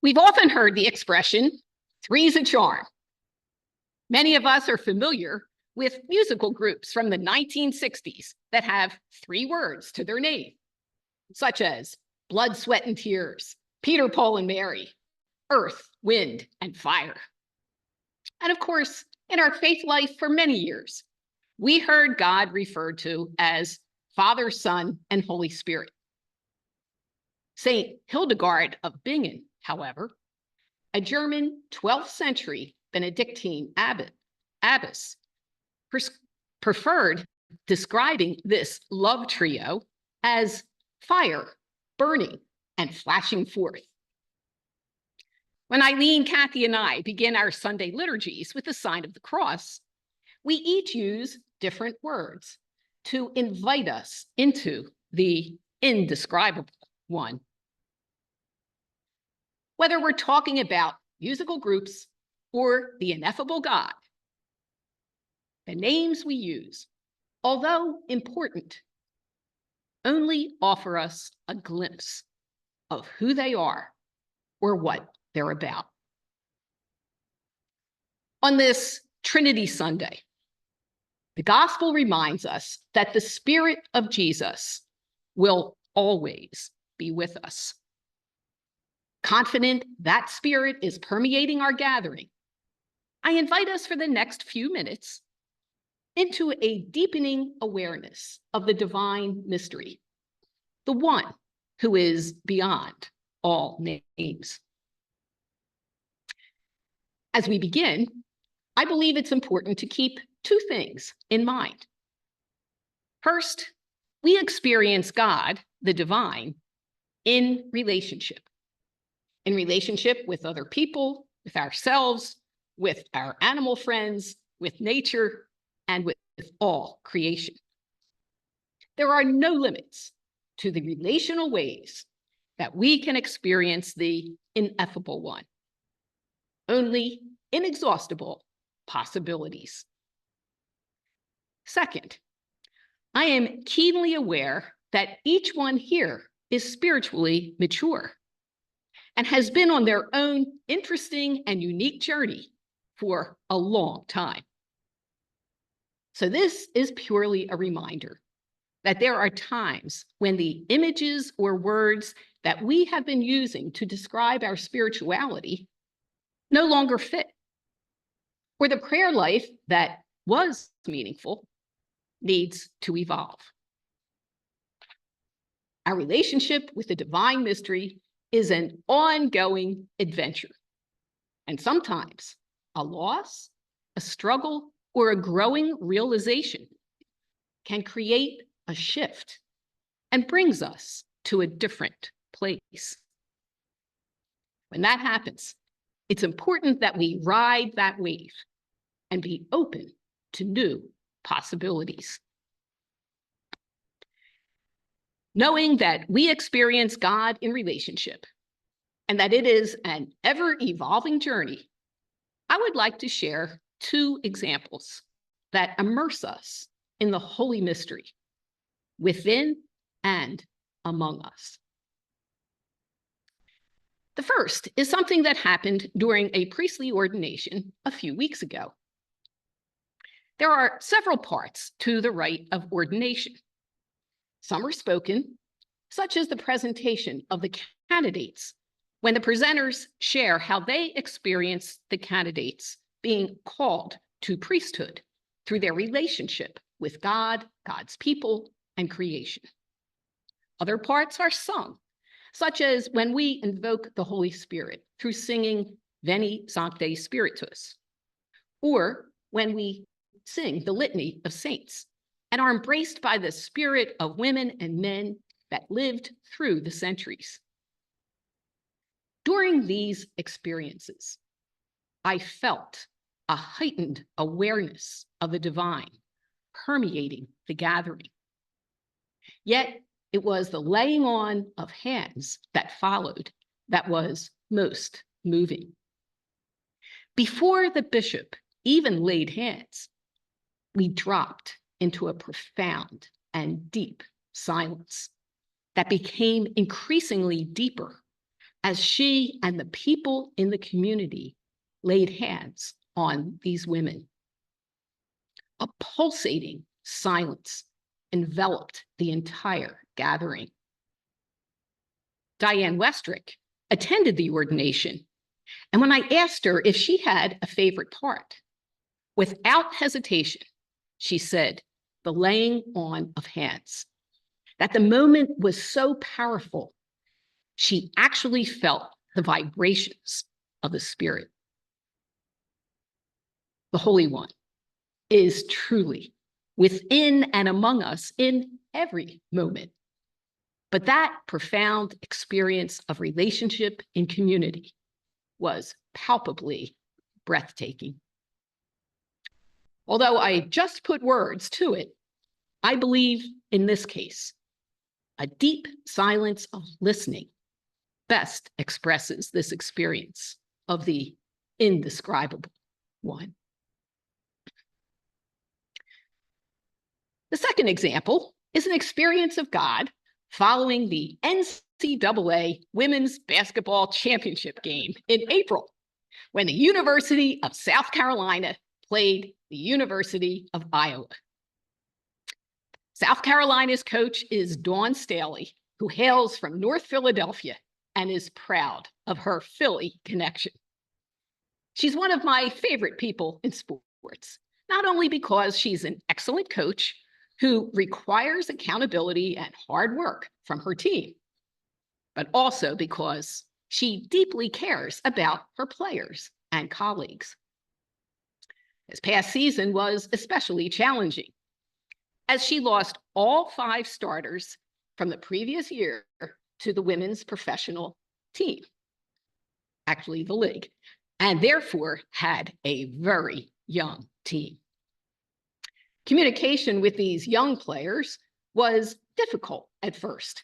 We've often heard the expression, three's a charm. Many of us are familiar with musical groups from the 1960s that have 3 words to their name, such as Blood, Sweat, and Tears, Peter, Paul, and Mary, Earth, Wind, and Fire. And of course, in our faith life for many years, we heard God referred to as Father, Son, and Holy Spirit. Saint Hildegard of Bingen, however, a German 12th century Benedictine abbess, preferred describing this love trio as fire, burning, and flashing forth. When Eileen, Kathy, and I begin our Sunday liturgies with the sign of the cross, we each use different words to invite us into the indescribable one. Whether we're talking about musical groups or the ineffable God, the names we use, although important, only offer us a glimpse of who they are or what they're about. On this Trinity Sunday, the gospel reminds us that the Spirit of Jesus will always be with us. Confident that Spirit is permeating our gathering, I invite us for the next few minutes into a deepening awareness of the divine mystery, the one who is beyond all names. As we begin, I believe it's important to keep 2 things in mind. First, we experience God, the divine, in relationship with other people, with ourselves, with our animal friends, with nature, and with all creation. There are no limits to the relational ways that we can experience the ineffable one, only inexhaustible possibilities. Second, I am keenly aware that each one here is spiritually mature and has been on their own interesting and unique journey for a long time. So this is purely a reminder that there are times when the images or words that we have been using to describe our spirituality no longer fit, or the prayer life that was meaningful needs to evolve. Our relationship with the divine mystery is an ongoing adventure, and sometimes a loss, a struggle, or a growing realization can create a shift and brings us to a different place. When that happens, it's important that we ride that wave and be open to new possibilities. Knowing that we experience God in relationship and that it is an ever-evolving journey, I would like to share 2 examples that immerse us in the holy mystery within and among us. The first is something that happened during a priestly ordination a few weeks ago. There are several parts to the rite of ordination. Some are spoken, such as the presentation of the candidates, when the presenters share how they experience the candidates being called to priesthood through their relationship with God, God's people, and creation. Other parts are sung, such as when we invoke the Holy Spirit through singing Veni Sancte Spiritus, or when we sing the Litany of Saints and are embraced by the spirit of women and men that lived through the centuries. During these experiences, I felt a heightened awareness of the divine permeating the gathering. Yet it was the laying on of hands that followed that was most moving. Before the bishop even laid hands, we dropped into a profound and deep silence that became increasingly deeper as she and the people in the community laid hands on these women. A pulsating silence enveloped the entire gathering. Diane Westrick attended the ordination, and when I asked her if she had a favorite part, without hesitation, she said, the laying on of hands. That the moment was so powerful, she actually felt the vibrations of the Spirit. The Holy One is truly within and among us in every moment. But that profound experience of relationship in community was palpably breathtaking. Although I just put words to it, I believe in this case, a deep silence of listening best expresses this experience of the indescribable one. The second example is an experience of God following the NCAA Women's Basketball Championship game in April, when the University of South Carolina played the University of Iowa. South Carolina's coach is Dawn Staley, who hails from North Philadelphia and is proud of her Philly connection. She's one of my favorite people in sports, not only because she's an excellent coach who requires accountability and hard work from her team, but also because she deeply cares about her players and colleagues. This past season was especially challenging, as she lost all 5 starters from the previous year to the women's professional team, actually the league, and therefore had a very young team. Communication with these young players was difficult at first,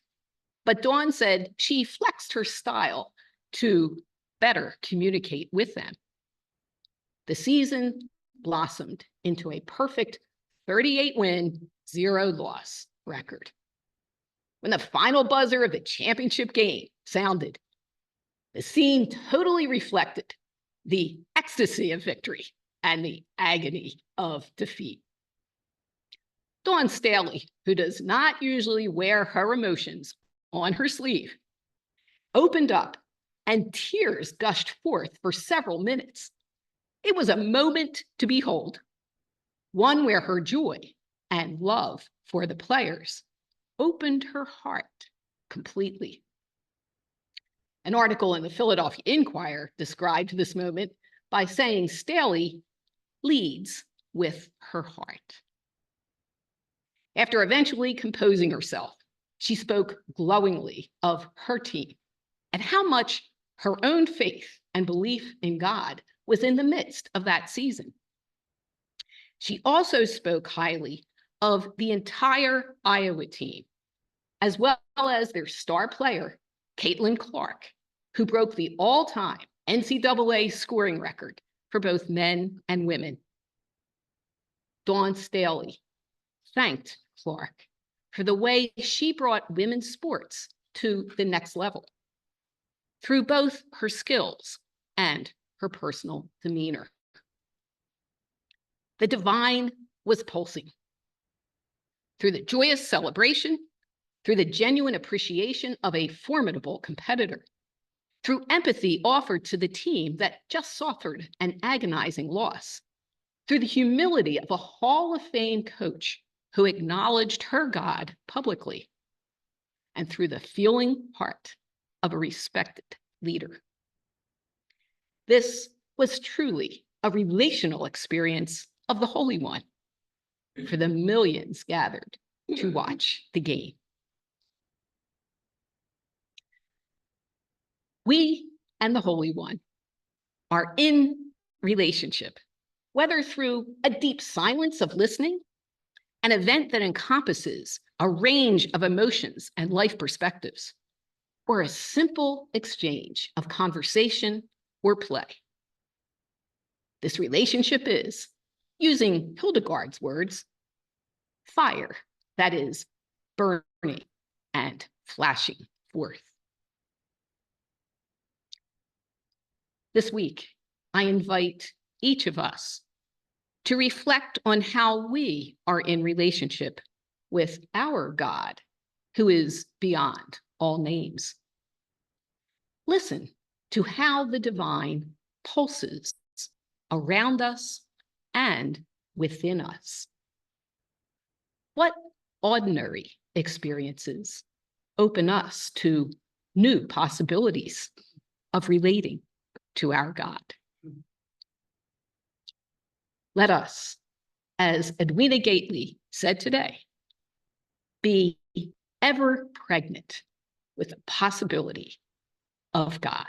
but Dawn said she flexed her style to better communicate with them. The season blossomed into a perfect 38-win, 0-loss record. When the final buzzer of the championship game sounded, the scene totally reflected the ecstasy of victory and the agony of defeat. Dawn Staley, who does not usually wear her emotions on her sleeve, opened up and tears gushed forth for several minutes. It was a moment to behold, one where her joy and love for the players opened her heart completely. An article in the Philadelphia Inquirer described this moment by saying Staley leads with her heart. After eventually composing herself, she spoke glowingly of her team and how much her own faith and belief in God was in the midst of that season. She also spoke highly of the entire Iowa team, as well as their star player, Caitlin Clark, who broke the all-time NCAA scoring record for both men and women. Dawn Staley thanked Clark for the way she brought women's sports to the next level through both her skills and her personal demeanor. The divine was pulsing. Through the joyous celebration, through the genuine appreciation of a formidable competitor, through empathy offered to the team that just suffered an agonizing loss, through the humility of a Hall of Fame coach who acknowledged her God publicly, and through the feeling heart of a respected leader. This was truly a relational experience of the Holy One for the millions gathered to watch the game. We and the Holy One are in relationship, whether through a deep silence of listening, an event that encompasses a range of emotions and life perspectives, or a simple exchange of conversation or play. This relationship is, using Hildegard's words, fire that is burning and flashing forth. This week, I invite each of us to reflect on how we are in relationship with our God, who is beyond all names. Listen to how the divine pulses around us and within us. What ordinary experiences open us to new possibilities of relating to our God? Let us, as Edwina Gateley said today, be ever pregnant with the possibility of God.